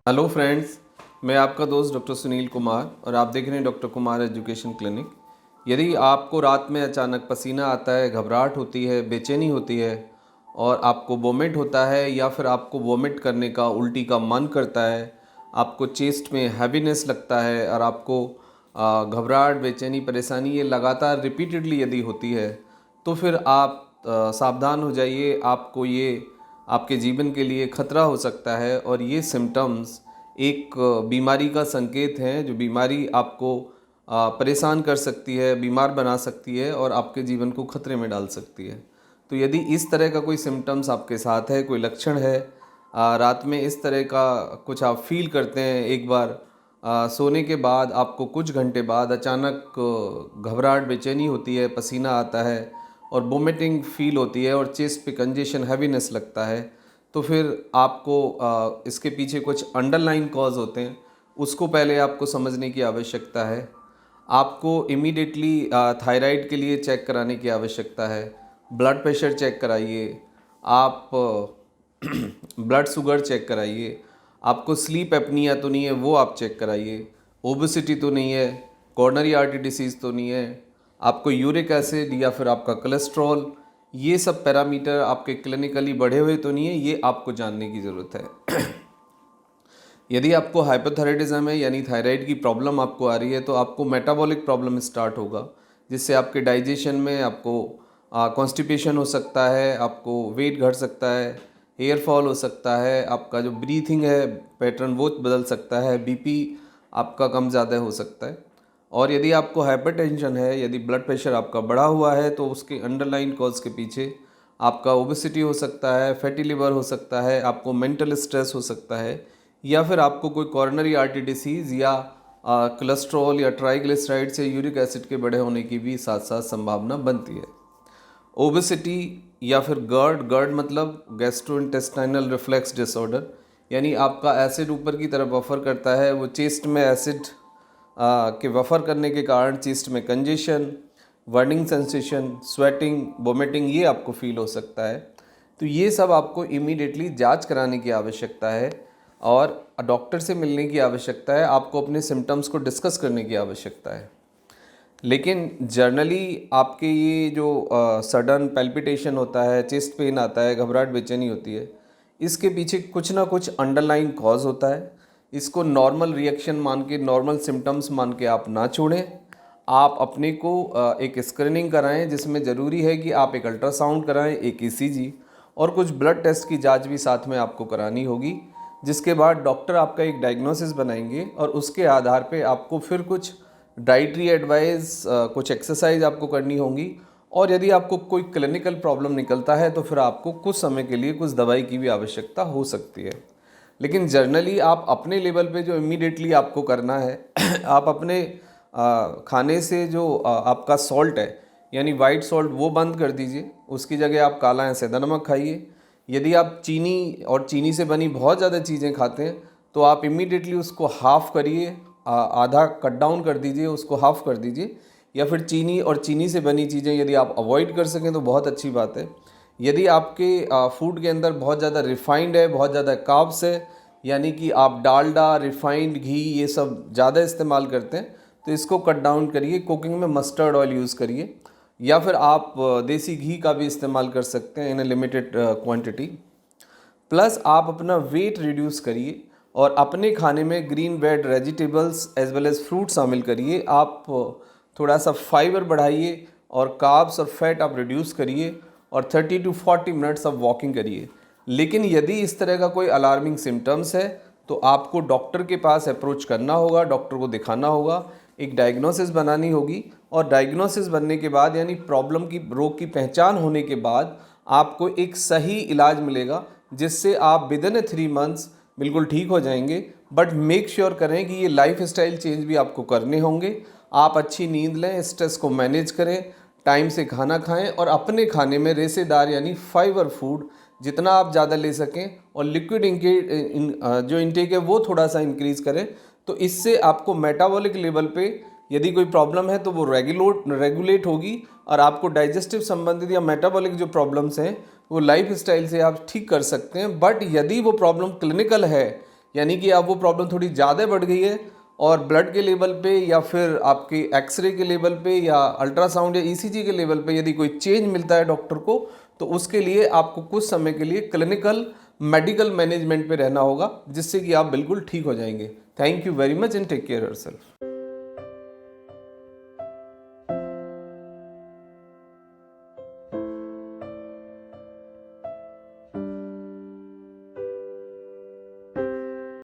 Hello friends, मैं आपका दोस्त डॉक्टर सुनील कुमार और आप देख रहे हैं डॉक्टर कुमार एजुकेशन क्लिनिक। यदि आपको रात में अचानक पसीना आता है, घबराहट होती है, बेचैनी होती है और आपको वोमिट होता है या फिर आपको वोमिट करने का, उल्टी का मन करता है, आपको चेस्ट में हैवीनेस लगता है और आपको घबराहट, बेचैनी, परेशानी ये लगातार रिपीटेडली यदि होती है तो फिर आप सावधान हो जाइए। आपको ये आपके जीवन के लिए खतरा हो सकता है और ये सिम्टम्स एक बीमारी का संकेत हैं, जो बीमारी आपको परेशान कर सकती है, बीमार बना सकती है और आपके जीवन को खतरे में डाल सकती है। तो यदि इस तरह का कोई सिम्टम्स आपके साथ है, कोई लक्षण है, रात में इस तरह का कुछ आप फील करते हैं, एक बार सोने के बाद आपको कुछ घंटे बाद अचानक घबराहट, बेचैनी होती है, पसीना आता है और वोमिटिंग फील होती है और चेस्ट पे कंजेशन, हैवीनेस लगता है, तो फिर आपको इसके पीछे कुछ अंडरलाइन कॉज होते हैं, उसको पहले आपको समझने की आवश्यकता है। आपको इमीडिएटली थायराइड के लिए चेक कराने की आवश्यकता है। ब्लड प्रेशर चेक कराइए, आप ब्लड शुगर चेक कराइए, आपको स्लीप एपनिया तो नहीं है वो आप चेक कराइए, ओबेसिटी तो नहीं है, कॉर्नरी आर्टरी डिसीज़ तो नहीं है, आपको यूरिक एसिड या फिर आपका कोलेस्ट्रॉल, ये सब पैरामीटर आपके क्लिनिकली बढ़े हुए तो नहीं है, ये आपको जानने की ज़रूरत है। यदि आपको हाइपोथायराइडिज्म है यानी थायराइड की प्रॉब्लम आपको आ रही है तो आपको मेटाबॉलिक प्रॉब्लम स्टार्ट होगा, जिससे आपके डाइजेशन में आपको कॉन्स्टिपेशन हो सकता है, आपको वेट घट सकता है, हेयर फॉल हो सकता है, आपका जो ब्रीथिंग है पैटर्न वो बदल सकता है, बीपी आपका कम ज़्यादा हो सकता है। और यदि आपको हाइपरटेंशन है, यदि ब्लड प्रेशर आपका बढ़ा हुआ है तो उसके अंडरलाइन कॉज के पीछे आपका ओबेसिटी हो सकता है, फैटी लिवर हो सकता है, आपको मेंटल स्ट्रेस हो सकता है या फिर आपको कोई कॉर्नरी आर्टरी डिसीज़ या कोलेस्ट्रॉल या ट्राइग्लिसराइड से यूरिक एसिड के बढ़े होने की भी साथ साथ संभावना बनती है। ओबेसिटी या फिर गर्ड गर्ड मतलब गैस्ट्रोइंटेस्टाइनल रिफ्लेक्स डिसऑर्डर, यानी आपका एसिड ऊपर की तरफ बफर करता है, वो चेस्ट में एसिड के बफर करने के कारण चेस्ट में congestion, burning sensation, sweating, vomiting ये आपको फील हो सकता है। तो ये सब आपको इमीडिएटली जांच कराने की आवश्यकता है और डॉक्टर से मिलने की आवश्यकता है, आपको अपने सिम्टम्स को डिस्कस करने की आवश्यकता है। लेकिन जर्नली आपके ये जो सडन पैल्पिटेशन होता है, चेस्ट पेन आता है, घबराहट, बेचैनी होती है, इसके पीछे कुछ ना कुछ अंडरलाइन कॉज होता है। इसको नॉर्मल रिएक्शन मान के, नॉर्मल सिम्टम्स मान के आप ना छोड़ें। आप अपने को एक स्क्रीनिंग कराएं, जिसमें ज़रूरी है कि आप एक अल्ट्रासाउंड कराएं, एक ईसीजी और कुछ ब्लड टेस्ट की जांच भी साथ में आपको करानी होगी, जिसके बाद डॉक्टर आपका एक डायग्नोसिस बनाएंगे और उसके आधार पे आपको फिर कुछ डाइटरी एडवाइस, कुछ एक्सरसाइज आपको करनी होंगी और यदि आपको कोई क्लिनिकल प्रॉब्लम निकलता है तो फिर आपको कुछ समय के लिए कुछ दवाई की भी आवश्यकता हो सकती है। लेकिन जर्नली आप अपने लेवल पे जो इमीडिएटली आपको करना है आप अपने खाने से जो आपका सॉल्ट है यानी वाइट सॉल्ट वो बंद कर दीजिए, उसकी जगह आप काला या सेंधा नमक खाइए। यदि आप चीनी और चीनी से बनी बहुत ज़्यादा चीज़ें खाते हैं तो आप इमीडिएटली उसको हाफ़ करिए, आधा कट डाउन कर दीजिए, उसको हाफ़ कर दीजिए। या फिर चीनी और चीनी से बनी चीज़ें यदि आप अवॉइड कर सकें तो बहुत अच्छी बात है। यदि आपके फूड के अंदर बहुत ज़्यादा रिफाइंड है, बहुत ज़्यादा कार्ब्स है, यानी कि आप डालडा, रिफाइंड घी ये सब ज़्यादा इस्तेमाल करते हैं, तो इसको कट डाउन करिए। कुकिंग में मस्टर्ड ऑयल यूज़ करिए या फिर आप देसी घी का भी इस्तेमाल कर सकते हैं in a limited quantity. Plus आप अपना वेट रिड्यूस करिए और अपने खाने में green veg vegetables as well as fruit शामिल करिए। आप थोड़ा सा फाइबर बढ़ाइए और कार्ब्स और फैट आप रिड्यूस करिए और 30 to 40 मिनट्स आप वॉकिंग करिए। लेकिन यदि इस तरह का कोई अलार्मिंग सिम्टम्स है तो आपको डॉक्टर के पास अप्रोच करना होगा, डॉक्टर को दिखाना होगा, एक डायग्नोसिस बनानी होगी और डायग्नोसिस बनने के बाद यानी प्रॉब्लम की, रोग की पहचान होने के बाद आपको एक सही इलाज मिलेगा, जिससे आप विद इन 3 मंथ्स बिल्कुल ठीक हो जाएंगे। बट मेक श्योर करें कि ये लाइफ स्टाइल चेंज भी आपको करने होंगे। आप अच्छी नींद लें, स्ट्रेस को मैनेज करें, टाइम से खाना खाएं और अपने खाने में रेशेदार यानी फाइबर फूड जितना आप ज़्यादा ले सकें और लिक्विड जो इनटेक है वो थोड़ा सा इंक्रीज़ करें। तो इससे आपको मेटाबॉलिक लेवल पे यदि कोई प्रॉब्लम है तो वो रेगुलेट होगी और आपको डाइजेस्टिव संबंधित या मेटाबॉलिक जो प्रॉब्लम्स हैं वो लाइफ स्टाइल से आप ठीक कर सकते हैं। बट यदि वो प्रॉब्लम क्लिनिकल है यानी कि अब वो प्रॉब्लम थोड़ी ज़्यादा बढ़ गई है और ब्लड के लेवल पे या फिर आपके एक्सरे के लेवल पे या अल्ट्रासाउंड या ईसीजी के लेवल पे यदि कोई चेंज मिलता है डॉक्टर को, तो उसके लिए आपको कुछ समय के लिए क्लिनिकल मेडिकल मैनेजमेंट पे रहना होगा, जिससे कि आप बिल्कुल ठीक हो जाएंगे। Thank you very much and take care yourself.